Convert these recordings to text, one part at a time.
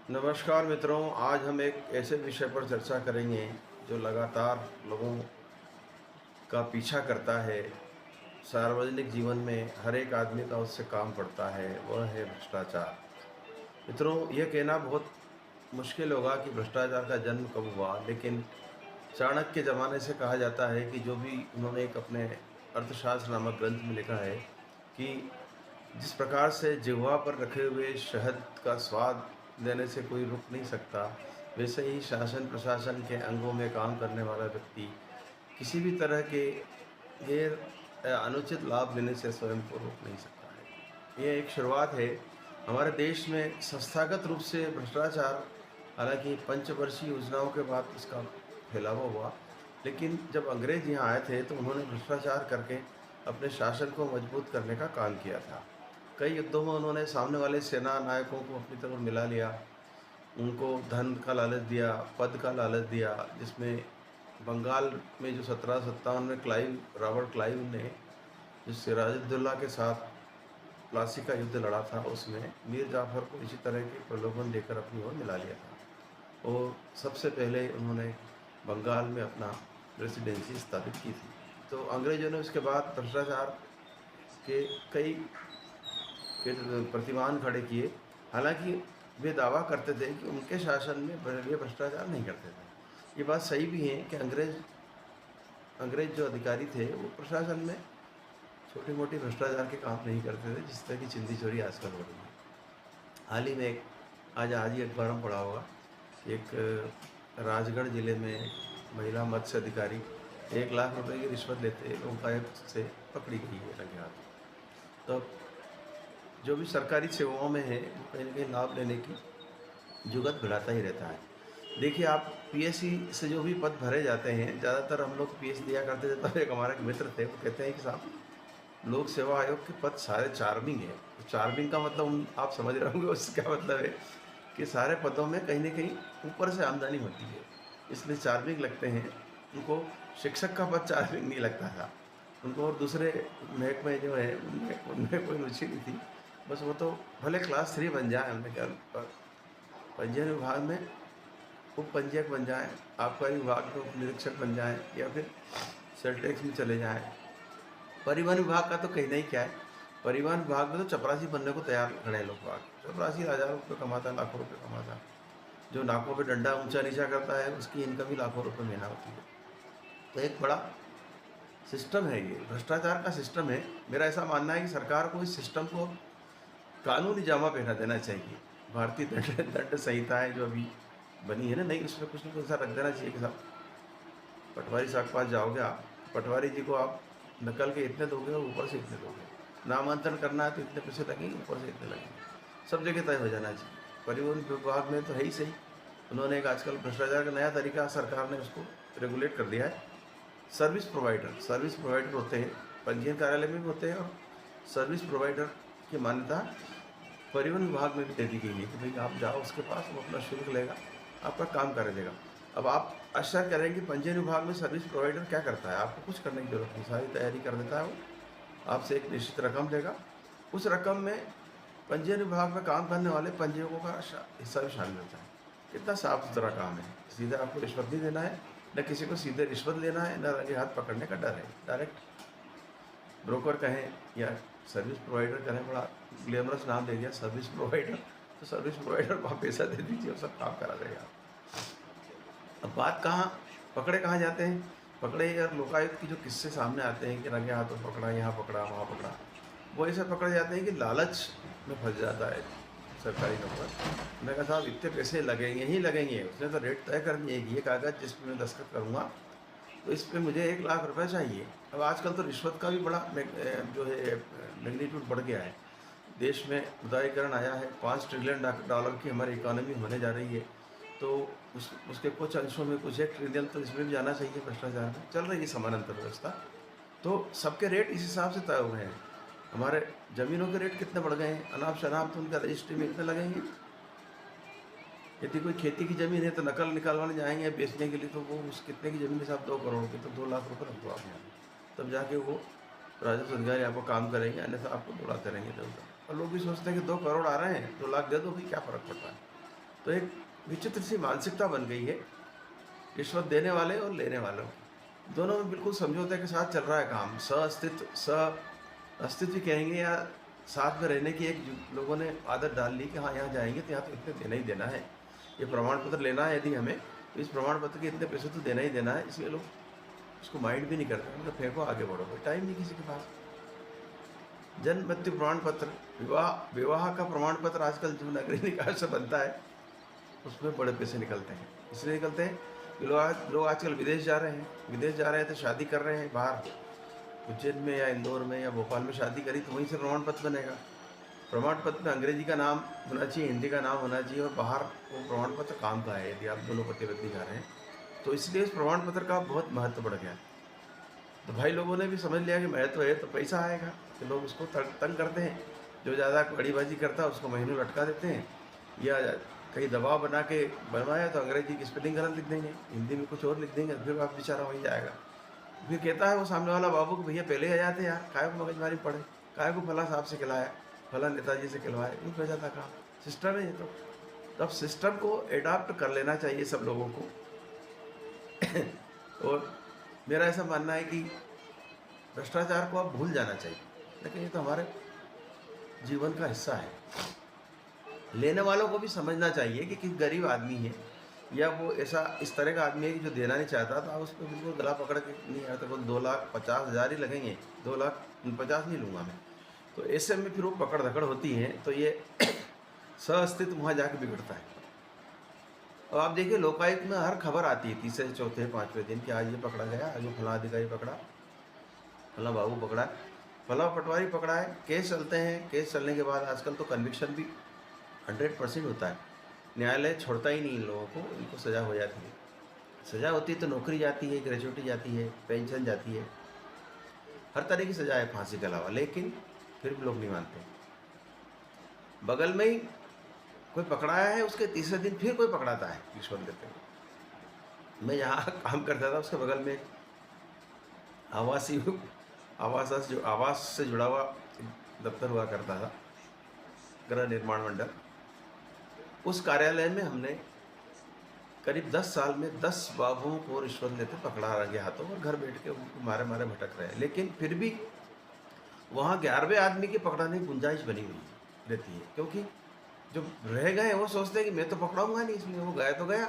नमस्कार मित्रों, आज हम एक ऐसे विषय पर चर्चा करेंगे जो लगातार लोगों का पीछा करता है। सार्वजनिक जीवन में हर एक आदमी का उससे काम पड़ता है, वह है भ्रष्टाचार। मित्रों, यह कहना बहुत मुश्किल होगा कि भ्रष्टाचार का जन्म कब हुआ, लेकिन चाणक्य के ज़माने से कहा जाता है कि जो भी उन्होंने एक अपने अर्थशास्त्र नामक ग्रंथ में लिखा है कि जिस प्रकार से जिह्वा पर रखे हुए शहद का स्वाद लेने से कोई रुक नहीं सकता, वैसे ही शासन प्रशासन के अंगों में काम करने वाला व्यक्ति किसी भी तरह के अनुचित लाभ लेने से स्वयं को रोक नहीं सकता है। ये एक शुरुआत है। हमारे देश में संस्थागत रूप से भ्रष्टाचार, हालांकि पंचवर्षीय योजनाओं के बाद इसका फैलावा हुआ, लेकिन जब अंग्रेज यहाँ आए थे तो उन्होंने भ्रष्टाचार करके अपने शासन को मजबूत करने का काम किया था। कई युद्धों में उन्होंने सामने वाले सेना नायकों को अपनी तरफ मिला लिया, उनको धन का लालच दिया, पद का लालच दिया, जिसमें बंगाल में जो 1757 में रॉबर्ट क्लाइव ने जो सिराजुद्दौला के साथ प्लासी का युद्ध लड़ा था, उसमें मीर जाफ़र को इसी तरह के प्रलोभन देकर अपनी ओर मिला लिया था और सबसे पहले उन्होंने बंगाल में अपना प्रेसिडेंसी स्थापित की थी। तो अंग्रेज़ों ने उसके बाद भ्रष्टाचार के कई प्रतिमान खड़े किए। हालांकि वे दावा करते थे कि उनके शासन में वे भ्रष्टाचार नहीं करते थे। ये बात सही भी है कि अंग्रेज जो अधिकारी थे वो प्रशासन में छोटी मोटी भ्रष्टाचार के काम नहीं करते थे, जिस तरह की चिंदी चोरी आजकल हो रही है। हाल ही में आज ही अखबार में पढ़ा होगा, एक राजगढ़ जिले में महिला मत्स्य अधिकारी 1 लाख रुपए की रिश्वत लेते लोकायुक्त से पकड़ी गई है रंगे हाथ। तो जो भी सरकारी सेवाओं में है वो कहीं न कहीं लाभ लेने की जुगत भिड़ाता ही रहता है। देखिए, आप पीएससी से जो भी पद भरे जाते हैं, ज़्यादातर हम लोग पीएस दिया करते थे, तब एक हमारे एक मित्र थे, वो कहते हैं कि साहब, लोक सेवा आयोग के पद सारे चार्मिंग हैं। तो चार्मिंग का मतलब आप समझ रहे होंगे उसका क्या मतलब है कि सारे पदों में कहीं न कहीं ऊपर से आमदनी होती है, इसलिए चार्मिंग लगते हैं। उनको शिक्षक का पद चार्मिंग नहीं लगता था। उनको और दूसरे महकमे जो है उनमें उनमें कोई रुचि नहीं थी। बस वो तो भले क्लास 3 बन जाएँ, हमने कहा पर पंजीयन विभाग में उप पंजीयक बन जाएँ, आबकारी विभाग में उप निरीक्षक बन जाएँ या फिर सेल टैक्स में चले जाएँ। परिवहन विभाग का तो कहना ही क्या है, परिवहन विभाग में तो चपरासी बनने को तैयार खड़े हैं लोग बाग। चपरासी हज़ारों रुपये कमाता है, लाखों रुपये कमाता है। जो नाकों पे डंडा ऊँचा नीचा करता है, उसकी इनकम ही लाखों रुपये महीना होती है। तो एक बड़ा सिस्टम है ये, भ्रष्टाचार का सिस्टम है। मेरा ऐसा मानना है कि सरकार को इस सिस्टम को कानूनी जामा पहना देना चाहिए। भारतीय दंड दंड संहिताएँ जो अभी बनी है ना नई, उसमें कुछ न कुछ ऐसा रख देना चाहिए कि साहब, पटवारी साहब के पास जाओगे आप, पटवारी जी को आप नकल के इतने दोगे और ऊपर से इतने दोगे। नामांतरण करना है तो इतने पैसे लगेंगे, ऊपर से इतने लगेंगे। सब जगह तय हो जाना चाहिए। परिवहन विभाग में तो है ही सही। उन्होंने एक आजकल भ्रष्टाचार का नया तरीका सरकार ने उसको रेगुलेट कर दिया है। सर्विस प्रोवाइडर होते हैं, पंजीयन कार्यालय में भी होते हैं और सर्विस प्रोवाइडर की मान्यता परिवहन विभाग में भी दे दी गई है कि भाई आप जाओ उसके पास, वो अपना शुल्क लेगा, आपका काम कर देगा। अब आप आश्चर्य करेंगे कि पंजीयन विभाग में सर्विस प्रोवाइडर क्या करता है, आपको कुछ करने की जरूरत नहीं, सारी तैयारी कर देता है वो। आपसे एक निश्चित रकम लेगा, उस रकम में पंजीयन विभाग में काम करने वाले पंजीयकों का हिस्सा भी शामिल होता है। कितना साफ सुथरा काम है, सीधे आपको रिश्वत नहीं देना है, न किसी को सीधे रिश्वत लेना है, न रंगे हाथ पकड़ने का डर है। डायरेक्ट ब्रोकर कहें या सर्विस प्रोवाइडर कहें, बड़ा ग्लैमरस नाम दे दिया सर्विस प्रोवाइडर। तो सर्विस प्रोवाइडर को आप पैसा दे दीजिए और सब काम करा देगा। अब बात कहाँ, पकड़े कहाँ जाते हैं? पकड़े यार लोकायुक्त की जो किस्से सामने आते हैं कि रंगे हाथों पकड़ा, यहाँ पकड़ा, वहाँ पकड़ा, वो ऐसे पकड़े जाते हैं कि लालच में फंस जाता है सरकारी नौकर। मैं कहा साहब, इतने पैसे लगेंगे ही लगेंगे, उसने तो रेट तय कर दिए कि ये कागज़ जिस पे मैं दस्तखत करूँगा तो इस पे मुझे 1 लाख रुपए चाहिए। अब आजकल तो रिश्वत का भी बड़ा जो है मैग्नीट्यूड बढ़ गया है। देश में उदारीकरण आया है, 5 ट्रिलियन डॉलर की हमारी इकोनॉमी होने जा रही है। तो उसके कुछ अंशों में कुछ 1 ट्रिलियन तो इसमें भी जाना चाहिए, भ्रष्टाचार में चल रही है समानांतर व्यवस्था। तो सबके रेट इस हिसाब से तय हुए हैं। हमारे ज़मीनों के रेट कितने बढ़ गए हैं, अनाप शनाप तो उनका रजिस्ट्री में इतने लगेंगे। यदि कोई खेती की ज़मीन है तो नकल निकालवाने जाएंगे बेचने के लिए, तो वो उस कितने की ज़मीन के साथ 2 करोड़ की, तो 2 लाख रुपये रख दो आप यहाँ, तब जाके वो राजस्व अधिकारी आपको काम करेंगे, अन्यथा आपको दौड़ाते रहेंगे इधर उधर। और लोग भी सोचते हैं कि 2 करोड़ आ रहे हैं, 2 लाख दे दो भाई, क्या फ़र्क पड़ता है। तो एक विचित्र सी मानसिकता बन गई है रिश्वत देने वाले और लेने वालों की। दोनों में बिल्कुल समझौते के साथ चल रहा है काम। अस्तित्व कहेंगे या साथ में रहने की एक लोगों ने आदत डाल ली कि हाँ यहाँ जाएंगे तो यहाँ तो इतने देना ही देना है, ये प्रमाण पत्र लेना है यदि हमें तो इस प्रमाण पत्र के इतने पैसे तो देना ही देना है, इसलिए लोग उसको माइंड भी नहीं करते, मतलब फेंको आगे बढ़ो, कोई टाइम नहीं किसी के पास। जन्म मृत्यु प्रमाण पत्र, विवाह का प्रमाण पत्र आजकल जो नगरीय निकाय से बनता है उसमें बड़े पैसे निकलते हैं। इसलिए निकलते हैं कि लोग आजकल विदेश जा रहे हैं तो शादी कर रहे हैं बाहर, उज्जैन में या इंदौर में या भोपाल में शादी करी तो वहीं से प्रमाण पत्र बनेगा। प्रमाण पत्र में अंग्रेजी का नाम होना चाहिए, हिंदी का नाम होना चाहिए, और बाहर वो प्रमाण पत्र काम का है यदि आप दोनों पति पत्नी जा रहे हैं तो। इसलिए इस प्रमाण पत्र का बहुत महत्व बढ़ गया। तो भाई लोगों ने भी समझ लिया कि महत्व है तो पैसा आएगा, तो लोग उसको तंग करते हैं। जो ज़्यादा कड़ीबाजी करता है उसको महीनों लटका देते हैं, या कहीं दबाव बना के बनवाया तो अंग्रेजी की स्पेलिंग गलत लिख देंगे, हिंदी में कुछ और लिख देंगे, फिर आप बेचारा वहीं जाएगा। फिर कहता है वो सामने वाला बाबू कि भैया पहले ही आ जाते यार, काय को मगजमारी पड़े, काय को फला साहब से खिलाया, फला नेताजी से खिलवाए, नहीं हो जाता काम। सिस्टम है ये तो। तब सिस्टम को एडाप्ट कर लेना चाहिए सब लोगों को। और मेरा ऐसा मानना है कि भ्रष्टाचार को अब भूल जाना चाहिए, लेकिन ये तो हमारे जीवन का हिस्सा है। लेने वालों को भी समझना चाहिए कि किस गरीब आदमी है या वो ऐसा इस तरह का आदमी है कि जो देना नहीं चाहता, तो आप उसको बिल्कुल गला पकड़ के नहीं आता, तो 2,50,000 ही लगेंगे, 2,50,000 नहीं लूँगा मैं। तो ऐसे में फिर वो पकड़ धकड़ होती है, तो ये सह-अस्तित्व वहाँ जाके बिगड़ता है। और आप देखिए लोकायुक्त में हर खबर आती है तीसरे चौथे पाँचवें दिन कि आज ये पकड़ा गया, आज वो फला अधिकारी पकड़ा, फला बाबू पकड़ा, फला पटवारी पकड़ा है। केस चलते हैं, केस चलने के बाद आजकल तो कन्विक्शन भी 100% होता है। न्यायालय छोड़ता ही नहीं इन लोगों को, इनको सज़ा हो जाती है। सज़ा होती है तो नौकरी जाती है, ग्रेजुएटी जाती है, पेंशन जाती है, हर तरह की सज़ा है फांसी के अलावा, लेकिन फिर भी लोग नहीं मानते। बगल में ही कोई पकड़ाया है, उसके तीसरे दिन फिर कोई पकड़ाता है रिश्वत देते हुए। मैं जहाँ काम करता था उसके बगल में आवास से जुड़ा हुआ दफ्तर हुआ करता था, गृह निर्माण मंडल। उस कार्यालय में हमने करीब 10 साल में 10 बाबुओं को रिश्वत लेते पकड़ा रंगे हाथों, और घर बैठ के उनको मारे मारे भटक रहे हैं। लेकिन फिर भी वहाँ 11वें आदमी की पकड़ाने की गुंजाइश बनी हुई रहती है, क्योंकि जो रह गए वो सोचते हैं कि मैं तो पकड़ाऊंगा नहीं, इसलिए वो गया तो गया,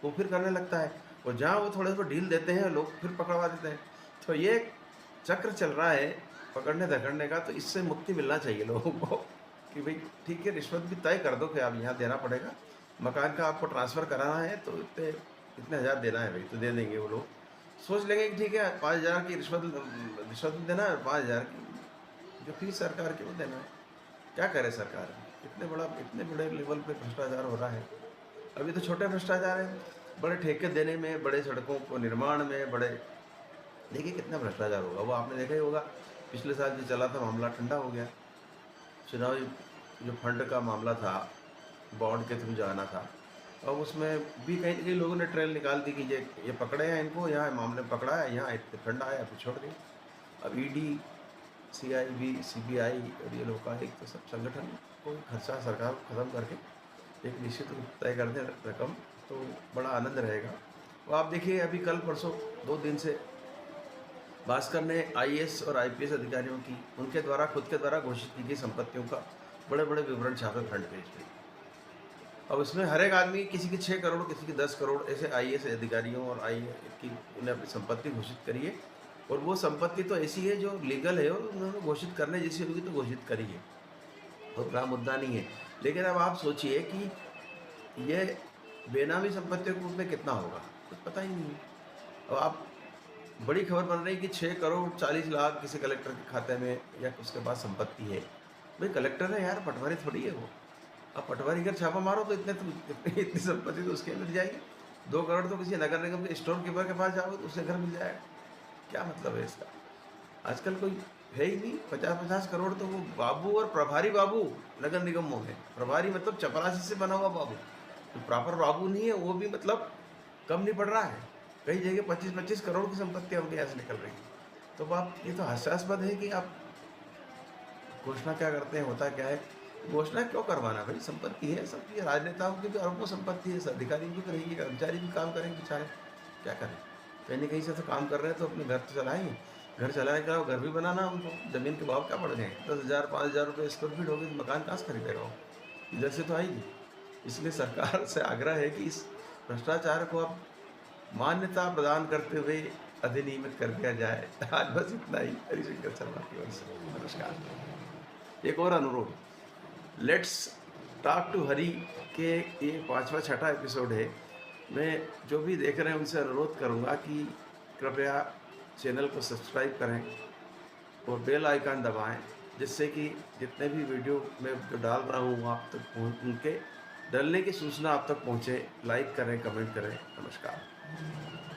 वो फिर करने लगता है। और जहाँ वो थोड़े से ढील देते हैं लोग फिर पकड़वा देते हैं। तो ये चक्र चल रहा है पकड़ने धकड़ने का। तो इससे मुक्ति मिलना चाहिए लोगों को कि भाई ठीक है, रिश्वत भी तय कर दो कि आप यहाँ देना पड़ेगा, मकान का आपको ट्रांसफ़र कराना है तो इतने हज़ार देना है भाई, तो दे देंगे। वो लोग सोच लेंगे कि ठीक है 5,000 की रिश्वत देना है, 5,000 की जो फीस सरकार की वो देना है। क्या करे सरकार, इतने बड़े लेवल पे भ्रष्टाचार हो रहा है। अभी तो छोटे भ्रष्टाचार हैं, बड़े ठेके देने में, बड़े सड़कों को निर्माण में, बड़े देखिए कितना भ्रष्टाचार होगा। वो आपने देखा ही होगा, पिछले साल जो चला था मामला ठंडा हो गया। चुनावी जो फंड का मामला था, बॉन्ड के थ्रू जाना था, और उसमें भी कहीं ना कहीं लोगों ने ट्रेल निकाल दी कि ये पकड़े हैं, इनको यहाँ मामले में पकड़ा है, यहाँ फंड आया फिर छोड़ दिया। अब ईडी, CIB, CBI और ये लोकायुक्त तो सब संगठन को खर्चा सरकार को ख़त्म करके एक निश्चित रूप तय कर दें रकम, तो बड़ा आनंद रहेगा। तो आप देखिए अभी कल परसों 2 दिन से भास्कर ने IAS और IPS अधिकारियों की उनके द्वारा खुद के द्वारा घोषित की गई संपत्तियों का बड़े बड़े विवरण छापे फ्रंट पेज पे। अब इसमें हर एक आदमी किसी की 6 करोड़, किसी की 10 करोड़, ऐसे IAS अधिकारियों और IAS की उन्हें अपनी संपत्ति घोषित करी है। और वो संपत्ति तो ऐसी है जो लीगल है और उन्होंने घोषित करने जैसी होगी तो घोषित करी है, और बड़ा मुद्दा नहीं है। लेकिन अब आप सोचिए कि ये बेनामी संपत्तियों के रूप में कितना होगा, कुछ पता ही नहीं है। अब आप बड़ी खबर बन रही कि 6 करोड़ 40 लाख किसी कलेक्टर के खाते में या उसके पास संपत्ति है। भाई कलेक्टर है यार, पटवारी थोड़ी है वो। अब पटवारी अगर छापा मारो तो इतनी संपत्ति तो उसके मिल जाएगी। 2 करोड़ तो किसी नगर निगम के स्टोर कीपर के पास जाओगे तो उससे घर मिल जाएगा। क्या मतलब है इसका? आजकल कोई है ही नहीं। 50-50 करोड़ तो वो बाबू और प्रभारी बाबू नगर निगमों में। प्रभारी मतलब चपरासी से बना हुआ बाबू, तो प्रॉपर बाबू नहीं है वो भी, मतलब कम नहीं पड़ रहा है। कई जगह 25-25 करोड़ की संपत्तियाँ उनके यहाँ से निकल रही है। तो आप ये तो हास्यास्पद है कि आप घोषणा क्या करते हैं, होता क्या है घोषणा क्यों करवाना भाई, संपत्ति है सबकी, राजनेताओं की भी अरबों संपत्ति है, अधिकारियों की भी रहेगी, कर्मचारी भी काम करेंगे बेचारे, क्या करें? कहीं न कहीं से तो काम कर रहे हैं तो अपने घर तो चलाएँगे। घर चलाने के अलावा घर भी बनाना है उनको, ज़मीन के भाव क्या बढ़ गए हैं? 10,000 5,000 रुपए स्क्वायर फीट हो गई तो मकान कहाँ से खरीदेगा वो? इधर से तो आएगी। इसलिए सरकार से आग्रह है कि इस भ्रष्टाचार को अब मान्यता प्रदान करते हुए अधिनियमित कर दिया जाए। आज बस इतना ही, हरिशंकर शर्मा की ओर से। नमस्कार। एक और अनुरोध, लेट्स टॉक टू हरि के ये 5वां छठा एपिसोड है। मैं जो भी देख रहे हैं उनसे अनुरोध करूँगा कि कृपया चैनल को सब्सक्राइब करें और बेल आइकन दबाएं, जिससे कि जितने भी वीडियो मैं जो डाल रहा हूँ आप तक उनके डलने की सूचना आप तक पहुँचे। लाइक करें, कमेंट करें। नमस्कार।